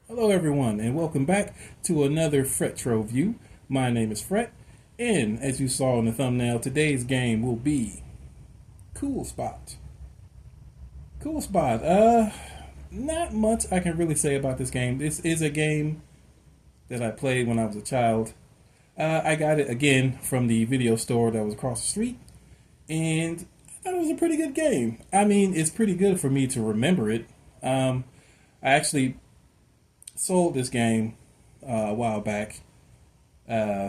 Hello, everyone, and welcome back to another FretroView. My name is Fret, and as you saw in the thumbnail, today's game will be Cool Spot. Cool Spot. Not much I can really say about this game. This is a game that I played when I was a child. I got it again from the video store that was across the street, and I thought it was a pretty good game. I mean, it's pretty good for me to remember it. I actually sold this game a while back uh,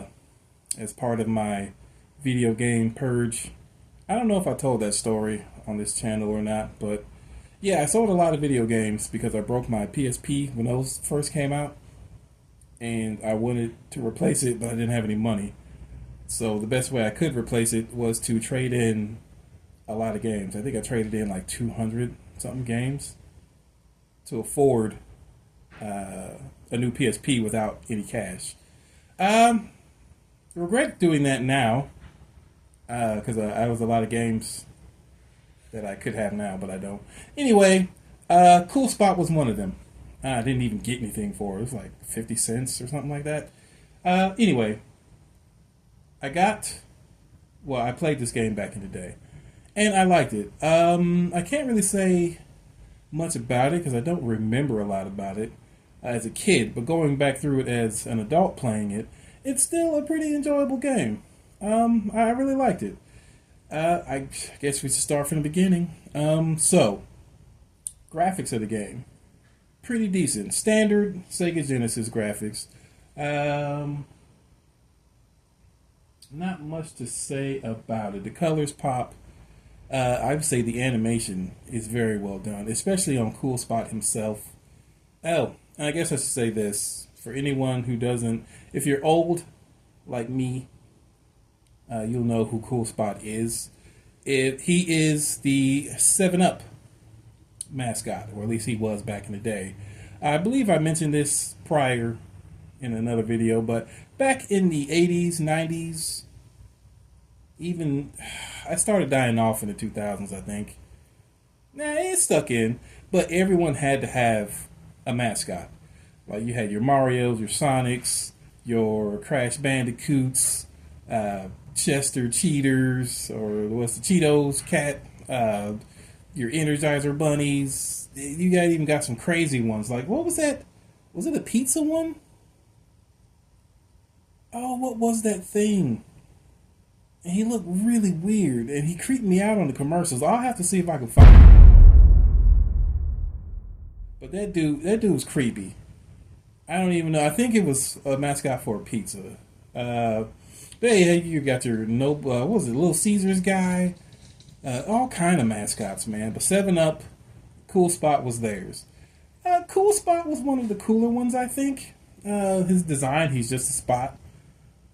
as part of my video game purge. I don't know if I told that story on this channel or not, but yeah, I sold a lot of video games because I broke my PSP when those first came out, and I wanted to replace it, but I didn't have any money. So the best way I could replace it was to trade in a lot of games. I think I traded in like 200 something games to afford a new PSP without any cash. Um, Regret doing that now because I was a lot of games that I could have now, but I don't. Anyway, Cool Spot was one of them. I didn't even get anything for it. It was like 50 cents or something like that. Anyway, I got. Well, I played this game back in the day, and I liked it. I can't really say much about it because I don't remember a lot about it as a kid, but going back through it as an adult playing it, it's still a pretty enjoyable game. I really liked it. I guess we should start from the beginning. Graphics of the game, pretty decent. Standard Sega Genesis graphics. Um, Not much to say about it. The colors pop. I would say the animation is very well done, especially on Cool Spot himself. Oh, I guess I should say this for anyone who doesn't. If you're old like me, you'll know who Cool Spot is. He is the 7 Up mascot, or at least he was back in the day. I believe I mentioned this prior in another video, but back in the 80s, 90s, even I started dying off in the 2000s, I think. Nah, it stuck in, but everyone had to have a mascot. Like you had your Mario's, your Sonics, your Crash Bandicoots, Chester Cheaters, or what's the Cheetos cat, your Energizer bunnies. You got even got some crazy ones. Like what was that? Was it a pizza one? Oh, what was that thing? And he looked really weird, and he creeped me out on the commercials. I'll have to see if I can find it. But that dude was creepy. I don't even know. I think it was a mascot for a pizza. But yeah, you got your no, what was it, Little Caesars guy? All kind of mascots, man. But 7 Up, Cool Spot was theirs. Cool Spot was one of the cooler ones, I think. His design, he's just a spot.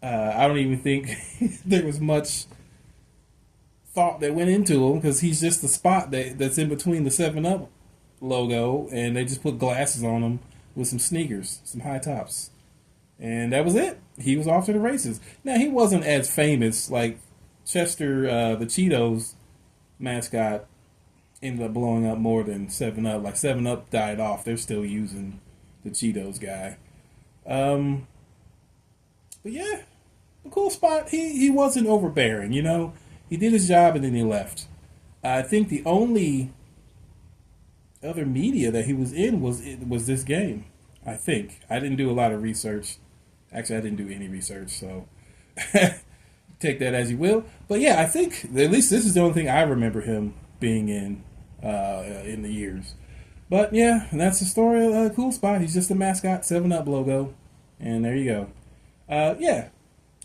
I don't even think there was much thought that went into him because he's just the spot that's in between the 7 Up logo, and they just put glasses on him with some sneakers, some high tops, and that was it. He was off to the races. Now he wasn't as famous like Chester, the Cheetos mascot. Ended up blowing up more than 7 Up. Like 7 Up died off. They're still using the Cheetos guy. But yeah, the Cool Spot. He wasn't overbearing. You know, he did his job and then he left. I think the only other media that he was in was this game. I think I didn't do a lot of research. Actually, I didn't do any research, so take that as you will. But yeah, I think at least this is the only thing I remember him being in the years. But yeah, and that's the story of Cool Spot. He's just a mascot, 7 Up logo, and there you go. Yeah,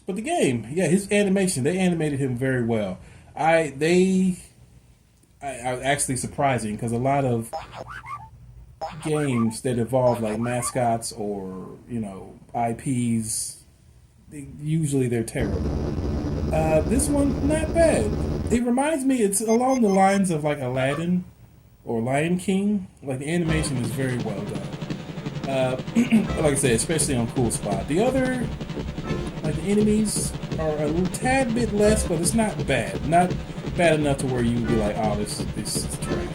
but the game, yeah, his animation, they animated him very well. I actually surprising because a lot of games that involve like mascots or IPs, usually they're terrible. This one not bad. It reminds me, it's along the lines of like Aladdin or Lion King. Like the animation is very well done. Like I said, especially on Cool Spot. The other, like the enemies are a little tad bit less, but it's not bad. Not bad enough to where you would be like, oh, this is trash.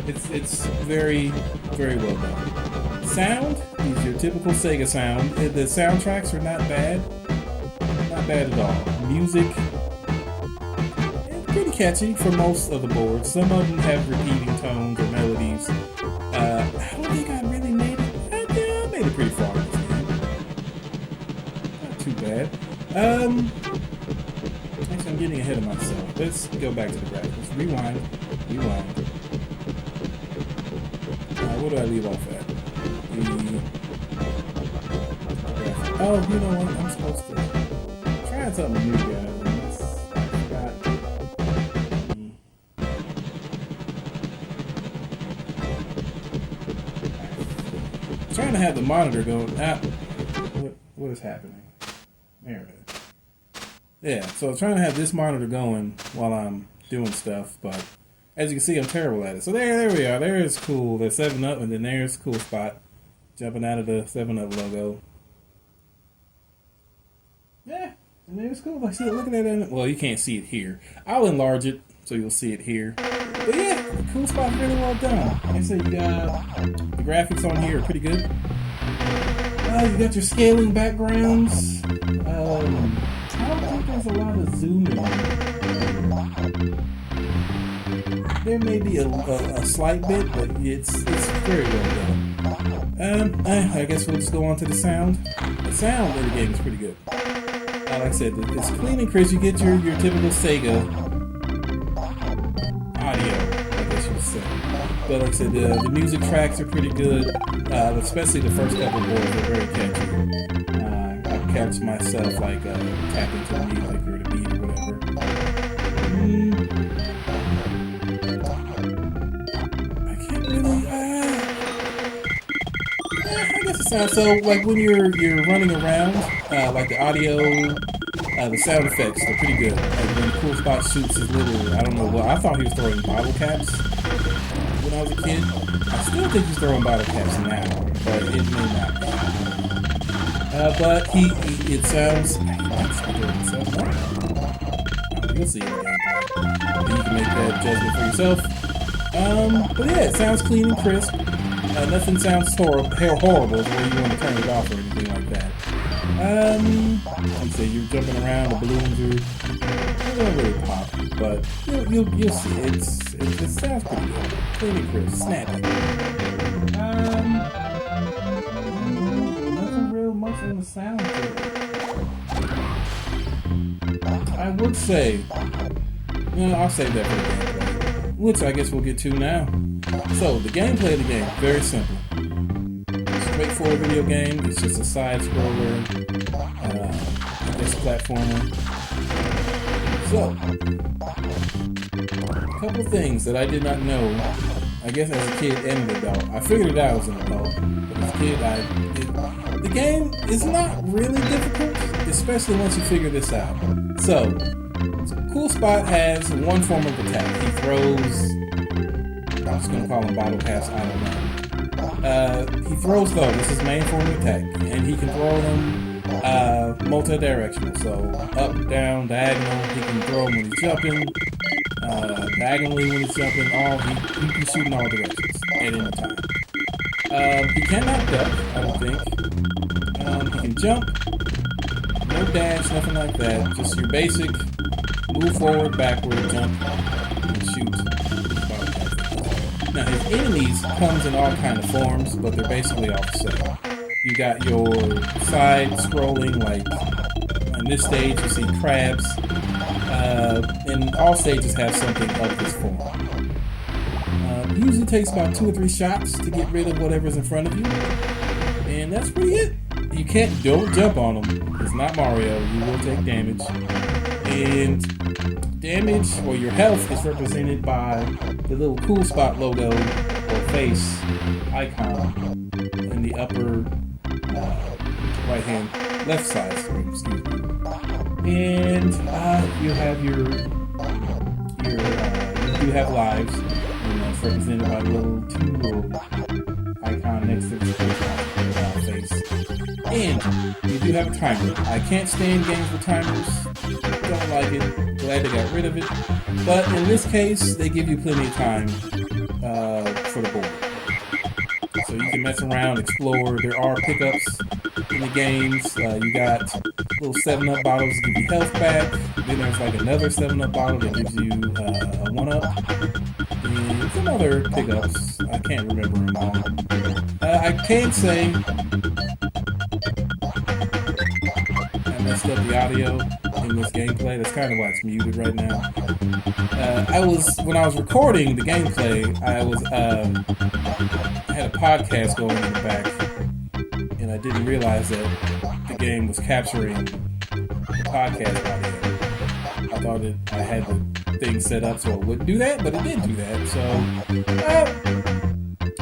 It's very, very well done. Sound is your typical Sega sound. The soundtracks are not bad. Not bad at all. Music, it's pretty catchy for most of the boards. Some of them have repeating tones or melodies. I don't think I really made it. I made it pretty far in this game. Not too bad. Actually, I'm getting ahead of myself. Let's go back to the graphics. Rewind. Where do I leave off at? Oh, you know what? I'm supposed to try something new, guys. I forgot. I'm trying to have the monitor going. What is happening? There it is. Yeah, so I'm trying to have this monitor going while I'm doing stuff, but as you can see, I'm terrible at it. So there we are. There's cool. There's 7-Up, and then there's Cool Spot jumping out of the 7-Up logo. Yeah, and there's Cool. Like, see it, looking at it. Well, you can't see it here. I'll enlarge it so you'll see it here. But yeah, the Cool Spot really well done. Like I said, you got the graphics on here are pretty good. You got your scaling backgrounds. I don't think there's a lot of zooming. There may be a slight bit, but it's very well done. I guess we'll just go on to the sound. The sound of the game is pretty good. Like I said, it's clean and crisp. You get your typical Sega audio, I guess you would say. But like I said, the music tracks are pretty good, especially the first couple of boards are very catchy. I catch myself like tapping to the music or the beat or whatever. I can't really. I guess it sounds so. Like when you're running around, like the audio, the sound effects are pretty good. Like when Cool Spot shoots his little, I don't know what. I thought he was throwing bottle caps when I was a kid. I still think he's throwing bottle caps now, but it may not be. But it sounds. You'll see it in gameplay. You can make that judgment for yourself. But yeah, it sounds clean and crisp. Nothing sounds horrible the way you want to turn it off or anything like that. Like I say, you're jumping around, the balloons they don't really pop, but you'll see. It sounds pretty good. Clean and crisp, snappy. Nothing real much on the sound to it. I would say, I'll save that for the gameplay, which I guess we'll get to now. So, the gameplay of the game, very simple. Straightforward video game. It's just a side-scroller, I guess platformer. So, a couple things that I did not know, I guess as a kid and an adult. I figured it out as an adult, but as a kid, the game is not really difficult, especially once you figure this out. So, Cool Spot has one form of attack. He throws, I'm just going to call him bottle caps, I don't know. He throws those, this is his main form of attack, and he can throw them multi-directional, so up, down, diagonal. He can throw them when he's jumping, diagonally when he's jumping, he can shoot in all directions at any time. He cannot duck, I don't think. He can jump, no dash, nothing like that, just your basic move forward, backward, jump, and shoot. Now his enemies comes in all kind of forms, but they're basically all the same. You got your side scrolling, like on this stage you see crabs, and all stages have something of this form. Usually takes about 2 or 3 shots to get rid of whatever's in front of you, and that's pretty it. You don't jump on them. It's not Mario. You will take damage, and damage or your health is represented by the little Cool Spot logo or face icon in the upper left side screen, excuse me. And you have you do have lives, and that's represented by the little 2 icon next to the face. And you do have a timer. I can't stand games with timers. Don't like it. Glad they got rid of it. But in this case, they give you plenty of time for the board. So you can can mess around, explore. There are pickups in the games. You got little 7-Up bottles to give you health back. Then there's like another 7-Up bottle that gives you a 1-Up. And some other pickups. I can't remember them all. I can say I messed up the audio in this gameplay. That's kind of why it's muted right now. When I was recording the gameplay, I had a podcast going in the back, and I didn't realize that the game was capturing the podcast audio. I thought I had the thing set up so it wouldn't do that, but it did do that. So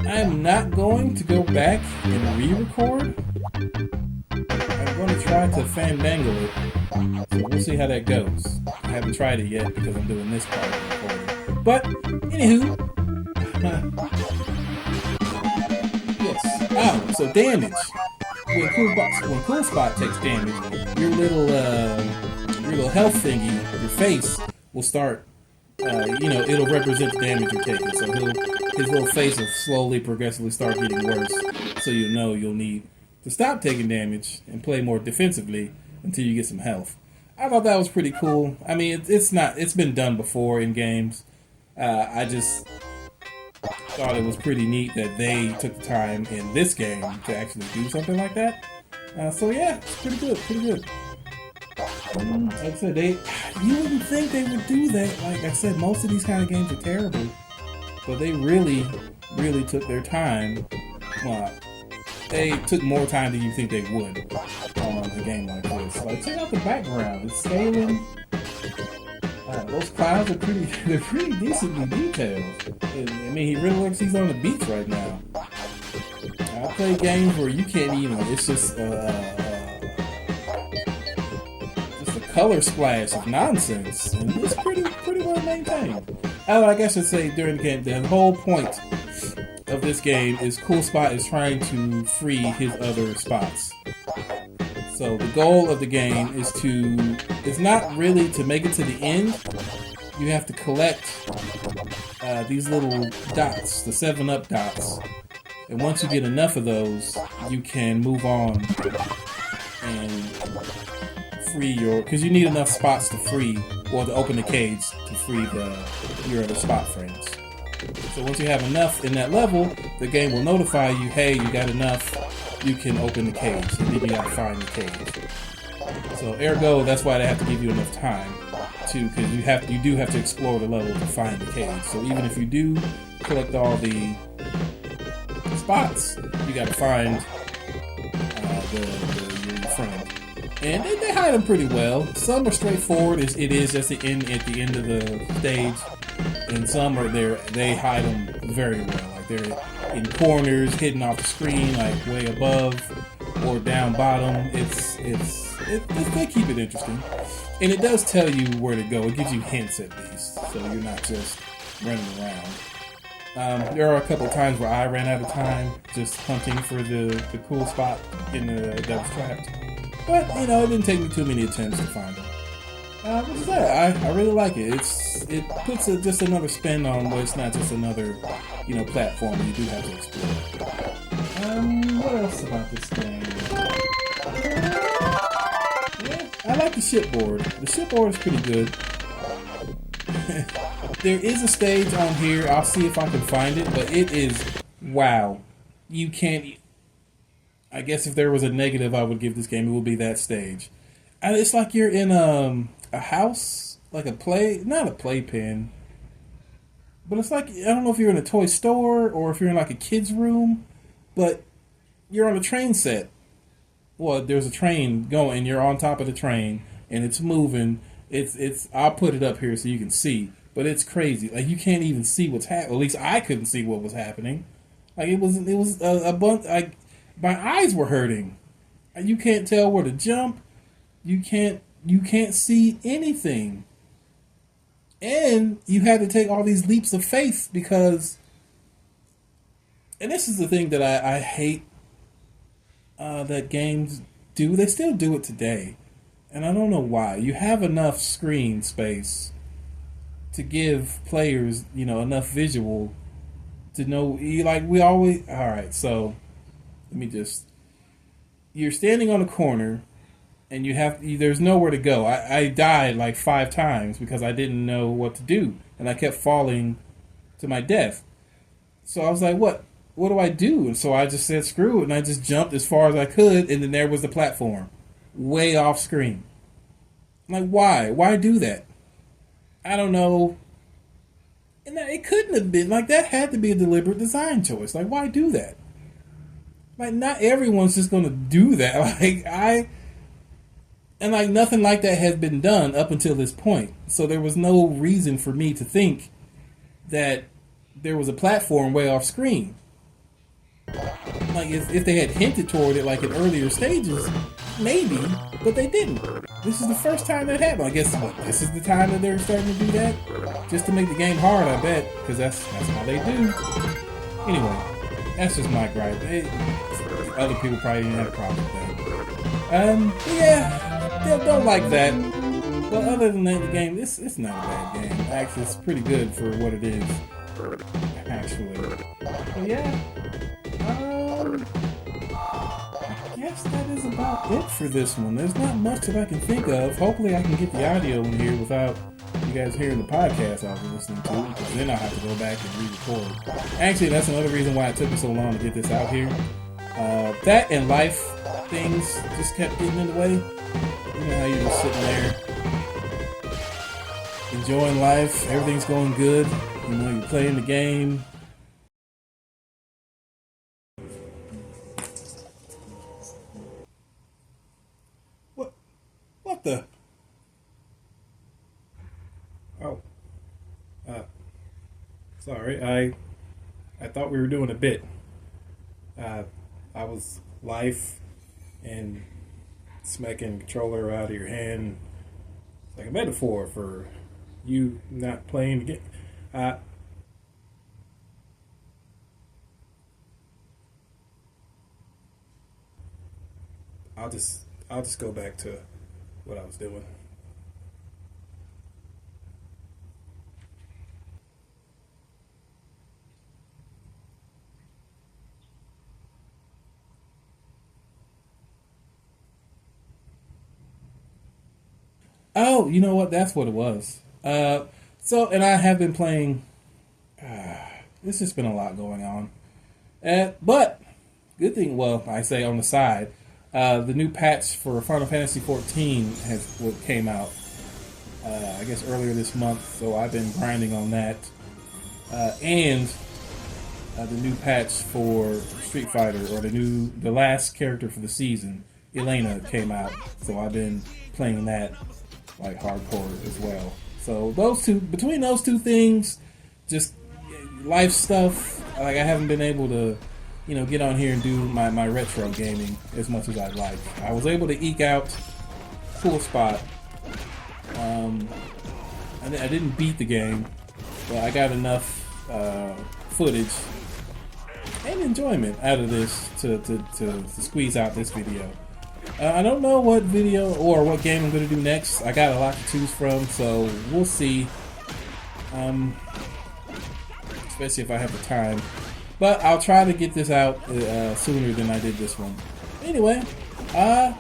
I'm not going to go back and re-record. I'm going to try to fandangle it. So we'll see how that goes. I haven't tried it yet because I'm doing this part of the recording. But, anywho. Yes. Oh, so damage. When Cool Spot takes damage, your little health thingy, your face, will start, it'll represent the damage you're taking. So his little face will slowly, progressively start getting worse. So you'll need to stop taking damage and play more defensively until you get some health. I thought that was pretty cool. I mean, it's been done before in games. I just thought it was pretty neat that they took the time in this game to actually do something like that. So yeah, it's pretty good. Like I said, you wouldn't think they would do that. Like I said, most of these kind of games are terrible, but they really, really took their time. Well, they took more time than you think they would on a game like this. Like, check out the background. It's scaling. Those clouds are pretty decently detailed. I mean, he really looks he's on the beach right now. I play games where you can't even, it's just a color splash of nonsense. And it's pretty well maintained. I guess I should say during the game, the whole point of this game is Cool Spot is trying to free his other spots. So the goal of the game is not really to make it to the end. You have to collect these little dots, the 7-Up dots. And once you get enough of those, you can move on and free because you need enough spots to free, or to open the cage to free your other spot friends. So once you have enough in that level, the game will notify you, hey, you got enough, you can open the cage, and then you gotta find the cage. So ergo, that's why they have to give you enough time because you do have to explore the level to find the cage. So even if you do collect all the spots, you gotta find your friend. And they hide them pretty well. Some are straightforward, it is just at the end of the stage. And some are there, they hide them very well. Like they're in corners, hidden off the screen, like way above or down bottom. They keep it interesting. And it does tell you where to go. It gives you hints at least, so you're not just running around. There are a couple of times where I ran out of time just hunting for the cool spot that was trapped. But, it didn't take me too many attempts to find them. What is that? I really like it. It puts just another spin on where it's not just another, platform you do have to explore. What else about this game? Yeah, I like the shipboard. The shipboard is pretty good. There is a stage on here. I'll see if I can find it, but it is, wow. You can't, I guess if there was a negative I would give this game, it would be that stage. And it's like you're in a house, like not a playpen, but it's like, I don't know if you're in a toy store or if you're in like a kid's room, but you're on a train set. Well, there's a train going, you're on top of the train, and it's moving. I'll put it up here so you can see, but it's crazy. Like, you can't even see what's happening. At least I couldn't see what was happening. Like, it was a bunch, like, my eyes were hurting. You can't tell where to jump. You can't see anything. And you had to take all these leaps of faith because, and this is the thing that I hate that games do. They still do it today. And I don't know why. You have enough screen space to give players, enough visual to know, we always, alright, so let me just. You're standing on a corner, and there's nowhere to go. I died like 5 times because I didn't know what to do, and I kept falling to my death. So I was like, what do I do? And so I just said screw it, and I just jumped as far as I could, and then there was the platform, way off screen. I'm like, why do that? I don't know. And it couldn't have been like that. Had to be a deliberate design choice. Like, why do that? Like, not everyone's just gonna do that. Like nothing like that has been done up until this point. So there was no reason for me to think that there was a platform way off screen. Like if they had hinted toward it like in earlier stages, maybe, but they didn't. This is the first time that happened. I guess this is the time that they're starting to do that, just to make the game hard. I bet, because that's how they do. Anyway, that's just my gripe. Other people probably didn't have a problem with that. Yeah, don't like that. But other than that, the game, it's not a bad game. Actually, it's pretty good for what it is. Actually, but yeah. I guess that is about it for this one. There's not much that I can think of. Hopefully I can get the audio in here without you guys hearing the podcast I was listening to, because then I'll have to go back and re-record. Actually, that's another reason why it took me so long to get this out here. That and life things just kept getting in the way. You know how you're just sitting there enjoying life, everything's going good, you know, you're playing the game. What the? Oh. Sorry, I thought we were doing a bit. I was life and smacking the controller out of your hand. It's like a metaphor for you not playing the game. I'll just go back to what I was doing. Oh, you know what? That's what it was. And I have been playing. It's just been a lot going on. But good thing. Well, I say on the side, the new patch for Final Fantasy 14 came out. I guess earlier this month. So I've been grinding on that, and the new patch for Street Fighter, or the last character for the season, Elena, came out. So I've been playing that like hardcore as well. So between those two things, just life stuff. Like I haven't been able to, get on here and do my retro gaming as much as I'd like. I was able to eke out Cool Spot. I didn't beat the game, but I got enough footage and enjoyment out of this to squeeze out this video. I don't know what video or what game I'm going to do next. I got a lot to choose from, so we'll see. Especially if I have the time. But I'll try to get this out sooner than I did this one. Anyway, yeah.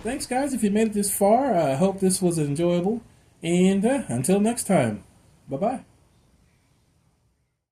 Thanks, guys, if you made it this far. I hope this was enjoyable. And until next time, bye-bye.